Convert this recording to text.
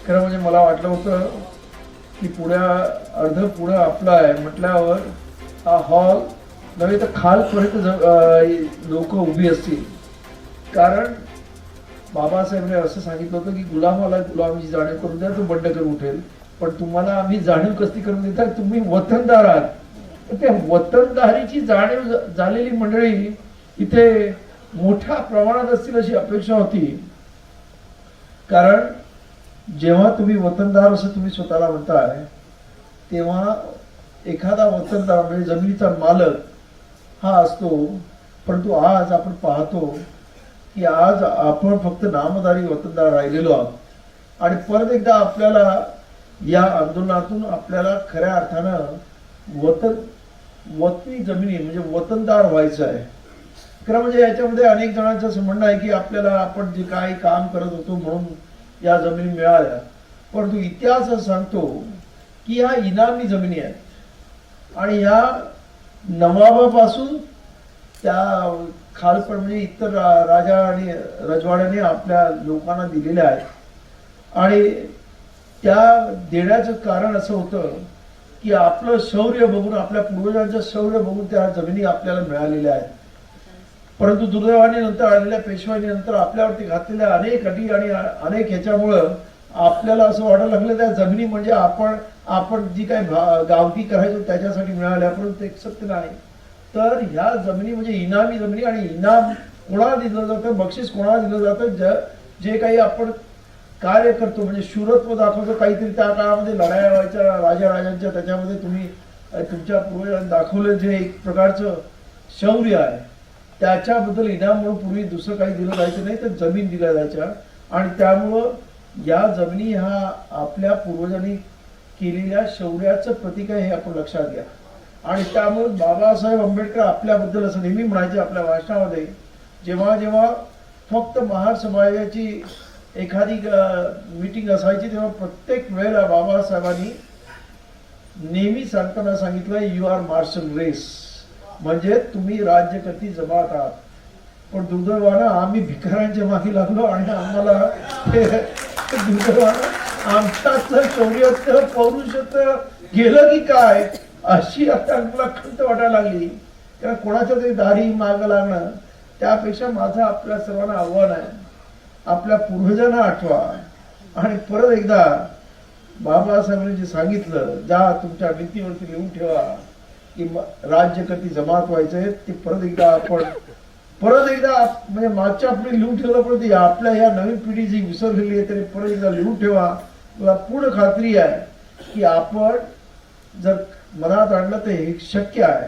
खरं म्हणजे मला वाटलं होतं की अर्ध पुढं आपलं आहे म्हटल्यावर हा हॉल नव्हे तर खालपर्यंत लोक उभी असतील. कारण बाबासाहेबांनी असं सांगितलं होतं की गुलामाला गुलामीची जाणीव करून द्या, तो बंड करून उठेल. पण तुम्हाला आम्ही जाणीव कसली करून देतात, तुम्ही वतनदार आहात. त्या वतनदारीची जाणीव झालेली मंडळी इथे मोठ्या प्रमाणात असतील अशी अपेक्षा होती. कारण जेव्हा तुम्ही वतनदार असं तुम्ही स्वतःला म्हणताय, तेव्हा एखादा वतनदार म्हणजे जमिनीचा मालक हा असतो. परंतु आज आपण पाहतो की आज आपण फक्त नामधारी वतनदार राहिलेलो आहोत आणि परत एकदा आपल्याला या आंदोलनातून आपल्याला खऱ्या अर्थानं वतनी जमिनी म्हणजे वतनदार व्हायचं आहे. खरं म्हणजे याच्यामध्ये अनेक जणांचं असं म्हणणं आहे की आपल्याला आपण जे काही काम करत होतो म्हणून या जमिनी मिळाल्या, परंतु इतिहास असं सांगतो की ह्या इनामी जमिनी आहेत आणि ह्या नवाबापासून त्या खालपण म्हणजे इतर राजा आणि रजवाड्याने आपल्या लोकांना दिलेल्या आहेत. आणि त्या देण्याचं कारण असं होतं की आपलं शौर्य बघून, आपल्या पूर्वजांचं शौर्य बघून त्या जमिनी आपल्याला मिळालेल्या आहेत. परंतु दुर्दैवाने नंतर आलेल्या पेशवाईने नंतर आपल्यावरती घातलेल्या अनेक अटी आणि अनेक ह्याच्यामुळं आपल्याला असं वाटायला लागलं त्या जमिनी म्हणजे आपण जी काही गावठी करायचो त्याच्यासाठी मिळाल्या, परंतु ते सत्य नाही. तर ह्या जमिनी म्हणजे इनामी जमिनी आणि इनाम कोणाला दिलं जातं, बक्षीस कोणाला दिलं जातं, जे काही आपण कार्य करतो म्हणजे शूरत्व दाखवतो काहीतरी. त्या काळामध्ये लढाया व्हायच्या राजांच्या, त्याच्यामध्ये तुम्ही तुमच्या पूर्वजांनी दाखवलं जे एक प्रकारचं शौर्य आहे, त्याच्याबद्दल इनाम म्हणून पूर्वी दुसरं काही दिलं जायचं नाही, तर जमीन दिल्या जायच्या. आणि त्यामुळं या जमिनी ह्या आपल्या पूर्वजांनी केलेल्या शौर्याचं प्रतीक आहे हे आपण लक्षात घ्या. आणि त्यामुळे बाबासाहेब आंबेडकर आपल्याबद्दल असं नेहमी म्हणायचे आपल्या भाषणामध्ये, जेव्हा जेव्हा फक्त महार समाजाची एखादी मीटिंग असायची तेव्हा प्रत्येक वेळेला बाबासाहेबांनी नेहमी सांगताना सांगितलं, यू आर मार्शल रेस, म्हणजे तुम्ही राज्यकर्ती जमात आहात. पण दुर्दैवानं आम्ही भिकाऱ्यांच्या मागे लागलो आणि आम्हाला दुर्दैवानं आमच्यातलं शौर्याचं पौरुषत्व गेलं की काय अशी आता मला खंत वाटायला लागली. कारण कोणाच्या तरी दारी मागं लागणं त्यापेक्षा माझं आपल्या सर्वांना आव्हान आहे, आपल्या पूर्वजांना आठवा आणि परत एकदा बाबासाहेबांनी जे सांगितलं, जा तुमच्या भिंतीवरती लिहून ठेवा की राज्यकर्ती जमात व्हायचंय. ते परत एकदा म्हणजे मागच्या पुढे लिहून ठेवलं, परत आपल्या ह्या नवीन पिढी जी विसरलेली आहे तरी परत एकदा लिहून ठेवा. मला पूर्ण खात्री आहे की आपण जर मनात आणलं तर हे शक्य आहे.